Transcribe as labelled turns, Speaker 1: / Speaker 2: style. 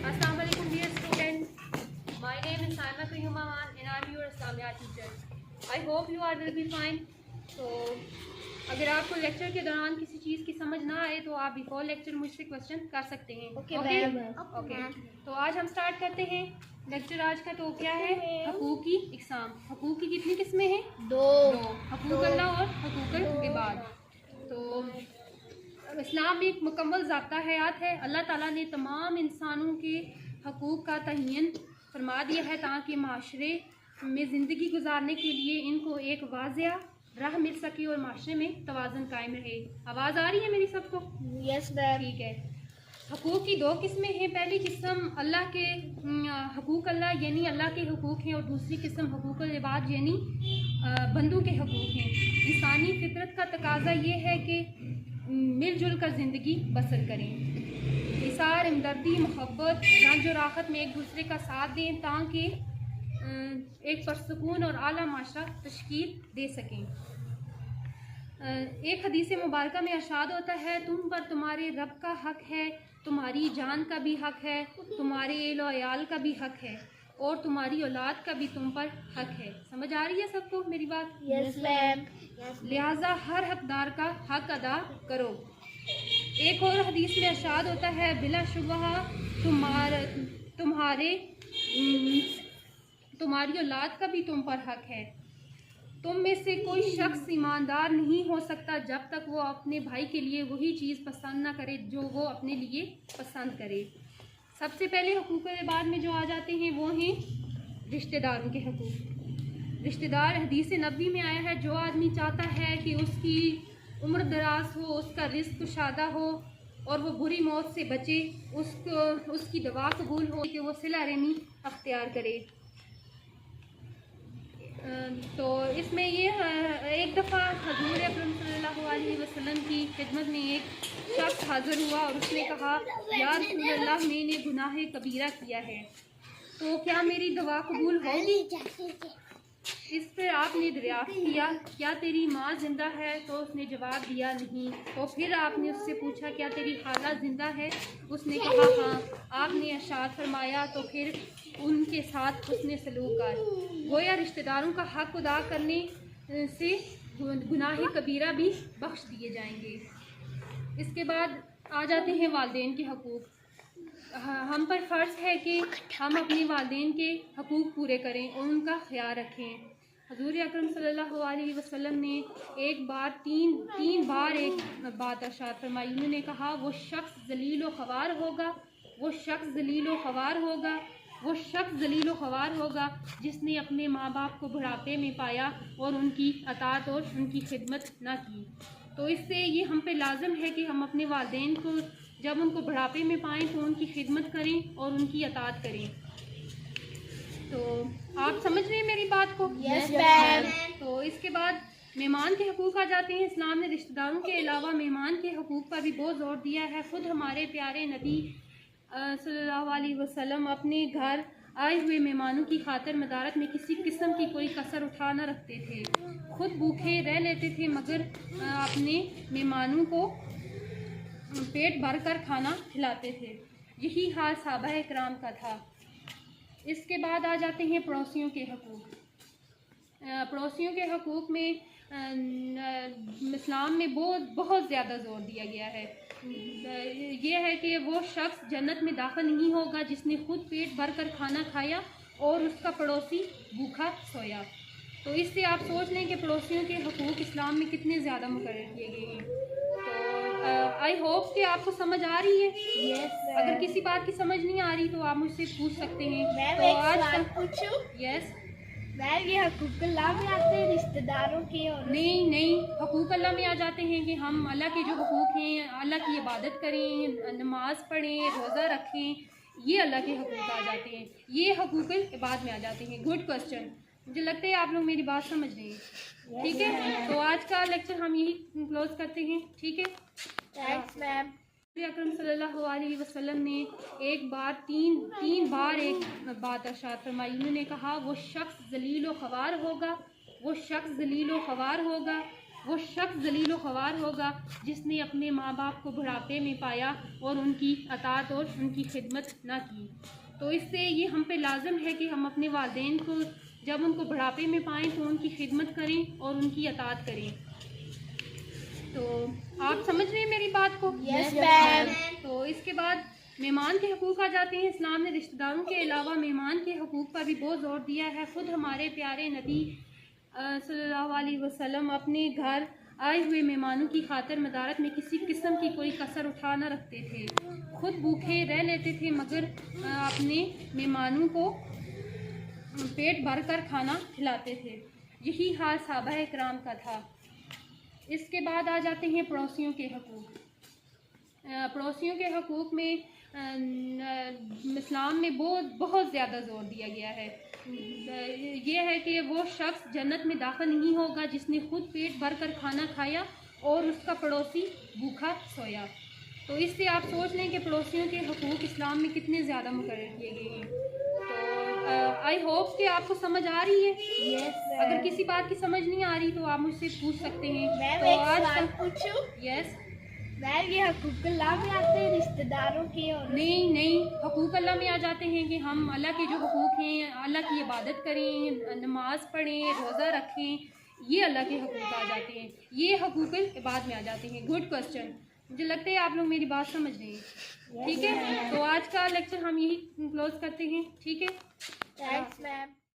Speaker 1: Assalamu alaikum dear students. My name is Saima Kayumaman and I am your Islamia teacher. I hope you all will be fine. तो अगर आपको lecture के दौरान किसी चीज़ की समझ ना आए तो आप बिफोर लेक्चर मुझसे क्वेश्चन कर सकते हैं। ओके। तो आज हम स्टार्ट करते हैं लेक्चर। आज का तो क्या है, हकूकी इक़साम। हकूक की कितनी किस्में हैं? दो। हकूक अल्लाह और हकूक इबाद। तो इस्लाम में एक मुकम्मल ज़ाब्ता हयात है। अल्लाह ताला ने तमाम इंसानों के हकूक़ का तयन फरमा दिया है ताकि माशरे में ज़िंदगी गुजारने के लिए इनको एक वाज़िया राह मिल सके और माशरे में तवाज़ुन कायम रहे। आवाज़ आ रही है मेरी सबको?
Speaker 2: Yes ma'am.
Speaker 1: ठीक है। हकूक़ की दो किस्में हैं। पहली किस्म अल्लाह के हकूक़ अल्लाह यानी अल्लाह के हकूक़ हैं और दूसरी किस्म हकूक़ इबाद यानी बंदों के हकूक़ हैं। इंसानी फितरत का तकाज़ा ये है कि मिलजुल कर ज़िंदगी बसर करें, इसार, हमदर्दी, मोहब्बत, रंज और राहत में एक दूसरे का साथ दें ताकि एक परसकून और आला माशरा तश्कील दे सकें। एक हदीस मुबारका में इरशाद होता है, तुम पर तुम्हारे रब का हक है, तुम्हारी जान का भी हक है, तुम्हारे एलो अयाल का भी हक है और तुम्हारी औलाद का भी तुम पर हक है। समझ आ रही है सबको मेरी बात?
Speaker 2: Yes ma'am.
Speaker 1: लिहाजा हर हकदार का हक अदा करो। एक और हदीस में इरशाद होता है, बिलाशुबहा तुम्हारी औलाद का भी तुम पर हक है। तुम में से कोई शख्स ईमानदार नहीं हो सकता जब तक वो अपने भाई के लिए वही चीज़ पसंद ना करे जो वो अपने लिए पसंद करे। सबसे पहले हकूक़ इबाद में जो आ जाते हैं वो हैं रिश्तेदारों के हकूक़। रिश्तेदार हदीस नबी में आया है, जो आदमी चाहता है कि उसकी उम्र दराज हो, उसका रिज़्क़ कुशादा हो और वो बुरी मौत से बचे, उसकी दवा कबूल हो कि वो सिला रहमी अख्तियार करे। तो इसमें ये एक दफ़ा हज़ूर अकरम सल्लल्लाहु अलैहि वसल्लम की खिदमत में एक शख्स हाज़िर हुआ और उसने कहा, या रसूल अल्लाह, मैंने गुनाह कबीरा किया है, तो क्या मेरी दवा कबूल होगी? इस पर आपने दरियाफ़्त किया, क्या तेरी माँ ज़िंदा है? तो उसने जवाब दिया, नहीं। तो फिर आपने उससे पूछा, क्या तेरी खाला ज़िंदा है? उसने कहा, हाँ। आपने इरशाद फरमाया, तो फिर उनके साथ हुस्न सलूक कर। गोया रिश्तेदारों का हक अदा करने से गुनाह कबीरा भी बख्श दिए जाएंगे। इसके बाद आ जाते हैं वालिदैन के हकूक़। हम पर फ़र्ज़ है कि हम अपने वालिदैन के हकूक़ पूरे करें और उनका ख्याल रखें। हज़ूर अकरम सल्लल्लाहु अलैहि वसल्लम ने तीन बार एक बात इरशाद फरमाई। उन्होंने कहा, वो शख्स ज़लील व ख़वार होगा, वो शख्स ज़लील व ख़वार होगा, वो शख्स ज़लील व ख़वार होगा जिसने अपने माँ बाप को बुढ़ापे में पाया और उनकी अताअत और उनकी खिदमत ना की। तो इससे ये हम पे लाज़िम है कि हम अपने वालिदैन को जब उनको बुढ़ापे में पाएँ तो उनकी खिदमत करें और उनकी अताअत करें। तो आप समझ रहे हैं मेरी बात को?
Speaker 2: Yes ma'am.
Speaker 1: तो इसके बाद मेहमान के हकूक़ आ जाते हैं। इस्लाम ने रिश्तेदारों के अलावा मेहमान के हकूक़ पर भी बहुत ज़ोर दिया है। ख़ुद हमारे प्यारे नबी सल्लल्लाहु अलैहि वसल्लम अपने घर आए हुए मेहमानों की खातिर मदारत में किसी किस्म की कोई कसर उठा न रखते थे। खुद भूखे रह लेते थे मगर अपने मेहमानों को पेट भर कर खाना खिलाते थे। यही हाल सहाबा इकराम का था। इसके बाद आ जाते हैं पड़ोसियों के हकूक़। पड़ोसियों के हकूक़ में इस्लाम में बहुत ज़्यादा ज़ोर दिया गया है। ये है कि वो शख्स जन्नत में दाखिल नहीं होगा जिसने खुद पेट भर कर खाना खाया और उसका पड़ोसी भूखा सोया। तो इससे आप सोच लें कि पड़ोसियों के हकूक़ इस्लाम में कितने ज़्यादा मुकर्रर किए गए हैं। तो आई होप कि आपको समझ आ रही है।
Speaker 2: यस।
Speaker 1: अगर किसी बात की समझ नहीं आ रही तो आप मुझसे पूछ सकते हैं।
Speaker 2: मैम,
Speaker 1: तो
Speaker 2: एक
Speaker 1: आज
Speaker 2: सवाल पूछूं?
Speaker 1: यस।
Speaker 2: मैम, ये हकूक़ अल्लाह में आते हैं रिश्तेदारों के? और
Speaker 1: नहीं, हकूक़ अल्लाह में आ जाते हैं कि हम अल्लाह के जो हकूक़ हैं, अल्लाह की इबादत करें, नमाज़ पढ़ें, रोज़ा रखें, ये अल्लाह के हकूक़ आ जाते हैं। ये हकूक़ इबाद में आ जाते हैं। Good question. मुझे लगता है आप लोग मेरी बात समझ रहे हैं। ठीक है, तो आज का लेक्चर हम यही क्लोज करते हैं। ठीक है,
Speaker 2: थैंक्स मैम।
Speaker 1: अकरम सल्लल्लाहु अलैहि वसल्लम ने तीन बार एक बात इरशाद फरमाई। उन्होंने कहा, वो शख्स ज़लील व ख़वार होगा, वो शख्स ज़लील व ख़वार होगा, वो शख्स जलील व ख्वार होगा जिसने अपने माँ बाप को बुढ़ापे में पाया और उनकी अतात और उनकी खिदमत ना की। तो इससे ये हम पे लाजम है कि हम अपने वालिदैन को जब उनको बुढ़ापे में पाएँ तो उनकी खिदमत करें और उनकी अतात करें। तो आप समझ रहे हैं मेरी बात को?
Speaker 2: Yes, ma'am.
Speaker 1: तो इसके बाद मेहमान के हकूक़ आ जाते हैं। इस्लाम ने रिश्तेदारों के अलावा मेहमान के हकूक़ पर भी बहुत ज़ोर दिया है। ख़ुद हमारे प्यारे नबी सल्लल्लाहु अलैहि वसल्लम अपने घर आए हुए मेहमानों की खातिर मदारत में किसी किस्म की कोई कसर उठा न रखते थे। खुद भूखे रह लेते थे मगर अपने मेहमानों को पेट भर कर खाना खिलाते थे। यही हाल सहाबा इकराम का था। इसके बाद आ जाते हैं पड़ोसियों के हकूक़। पड़ोसियों के हकूक़ में इस्लाम में बहुत ज़्यादा ज़ोर दिया गया है। ये है कि वो शख्स जन्नत में दाखिल नहीं होगा जिसने खुद पेट भर कर खाना खाया और उसका पड़ोसी भूखा सोया। तो इससे आप सोच लें कि पड़ोसियों के हकूक़ इस्लाम में कितने ज़्यादा मुकर्रर किए गए हैं। तो आई होप कि आपको समझ आ रही है।
Speaker 2: Yes,
Speaker 1: अगर किसी बात की समझ नहीं आ रही तो आप मुझसे पूछ सकते हैं।
Speaker 2: मैम
Speaker 1: तो
Speaker 2: एक
Speaker 1: आज
Speaker 2: सवाल पूछूं?
Speaker 1: यस
Speaker 2: मैम ये हकूक़ुल्लाह में आते हैं रिश्तेदारों के और
Speaker 1: नहीं हकूक़ अल्लाह में आ जाते हैं कि हम अल्लाह के जो हकूक़ हैं, अल्लाह की इबादत करें, नमाज पढ़ें, रोज़ा रखें, ये अल्लाह के हकूक़ आ जाते हैं। ये हकूक़ इबाद में आ जाते हैं। Good question. मुझे लगता है आप लोग मेरी बात समझ रहे हैं। ठीक है, तो आज का लेक्चर हम यही क्लोज करते हैं। ठीक है,
Speaker 2: थैंक्स मैम।